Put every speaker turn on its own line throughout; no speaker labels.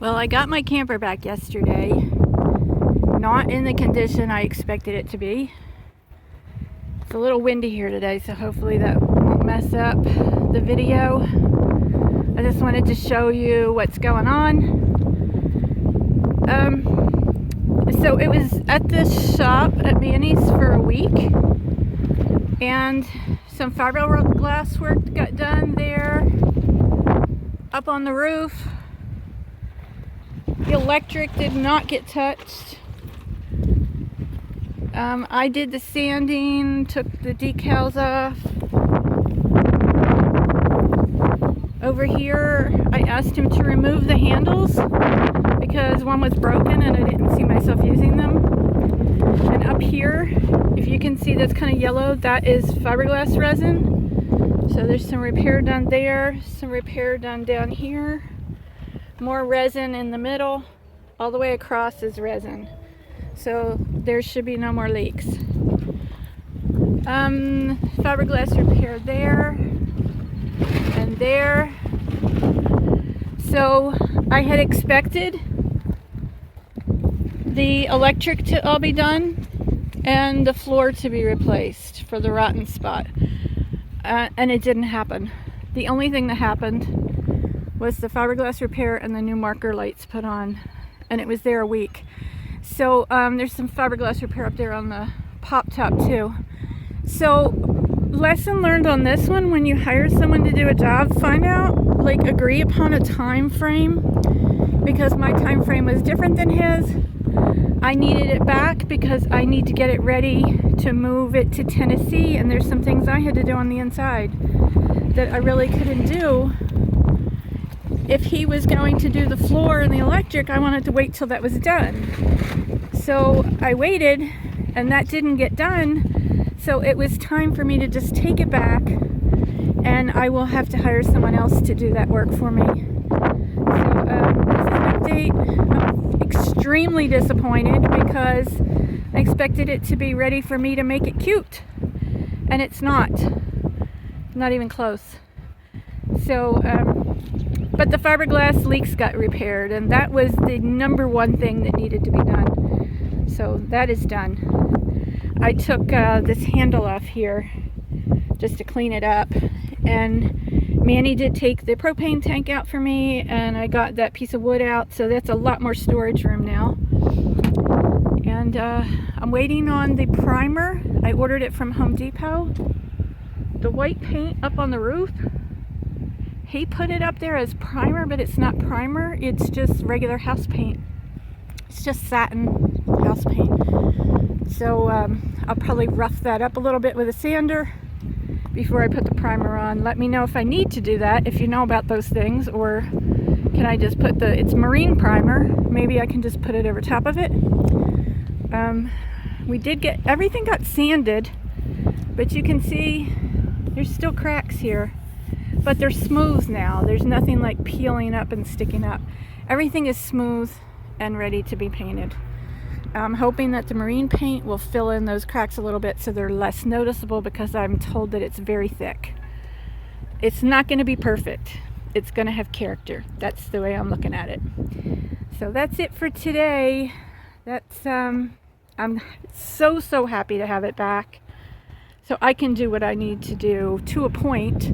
Well, I got my camper back yesterday. Not in the condition I expected it to be. It's a little windy here today, so hopefully that won't mess up the video. I just wanted to show you what's going on. So it was at this shop at Manny's for a week, and some fiberglass work got done there, up on the roof. The electric did not get touched. I did the sanding, took the decals off. Over here, I asked him to remove the handles because one was broken and I didn't see myself using them. And up here, if you can see that's kind of yellow, that is fiberglass resin. So there's some repair done there, some repair done down here. More resin in the middle, all the way across is resin. So there should be no more leaks. Fiberglass repair there and there. So I had expected the electric to all be done and the floor to be replaced for the rotten spot. And it didn't happen. The only thing that happened was the fiberglass repair and the new marker lights put on, and it was there a week. So there's some fiberglass repair up there on the pop top too. So lesson learned on this one: when you hire someone to do a job, find out, agree upon a time frame, because my time frame was different than his. I needed it back because I need to get it ready to move it to Tennessee, and there's some things I had to do on the inside that I really couldn't do. If he was going to do the floor and the electric, I wanted to wait till that was done. So I waited, and that didn't get done. So it was time for me to just take it back, and I will have to hire someone else to do that work for me. So this is an update. I'm extremely disappointed because I expected it to be ready for me to make it cute, and it's not even close. So but the fiberglass leaks got repaired, and that was the number one thing that needed to be done. So that is done. I took this handle off here just to clean it up, and Manny did take the propane tank out for me, and I got that piece of wood out, so that's a lot more storage room now. And I'm waiting on the primer. I ordered it from Home Depot. The white paint up on the roof, he put it up there as primer, but it's not primer, it's just regular house paint. It's just satin house paint. So I'll probably rough that up a little bit with a sander before I put the primer on. Let me know if I need to do that, if you know about those things, or can I just put it's marine primer, maybe I can just put it over top of it. We did get, everything got sanded, but you can see there's still cracks here. But they're smooth now. There's nothing like peeling up and sticking up. Everything is smooth and ready to be painted. I'm hoping that the marine paint will fill in those cracks a little bit so they're less noticeable, because I'm told that it's very thick. It's not going to be perfect. It's going to have character. That's the way I'm looking at it. So that's it for today. That's I'm so happy to have it back, so I can do what I need to do to a point.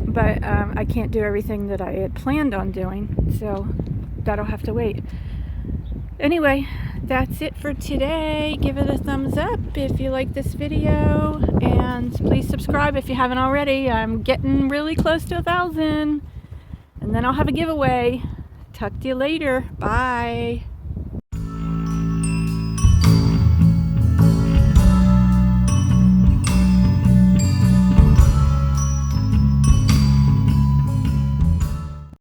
But I can't do everything that I had planned on doing, so that'll have to wait. Anyway, that's it for today. Give it a thumbs up if you like this video, and please subscribe if you haven't already. I'm getting really close to 1,000, and then I'll have a giveaway. Talk to you later. Bye.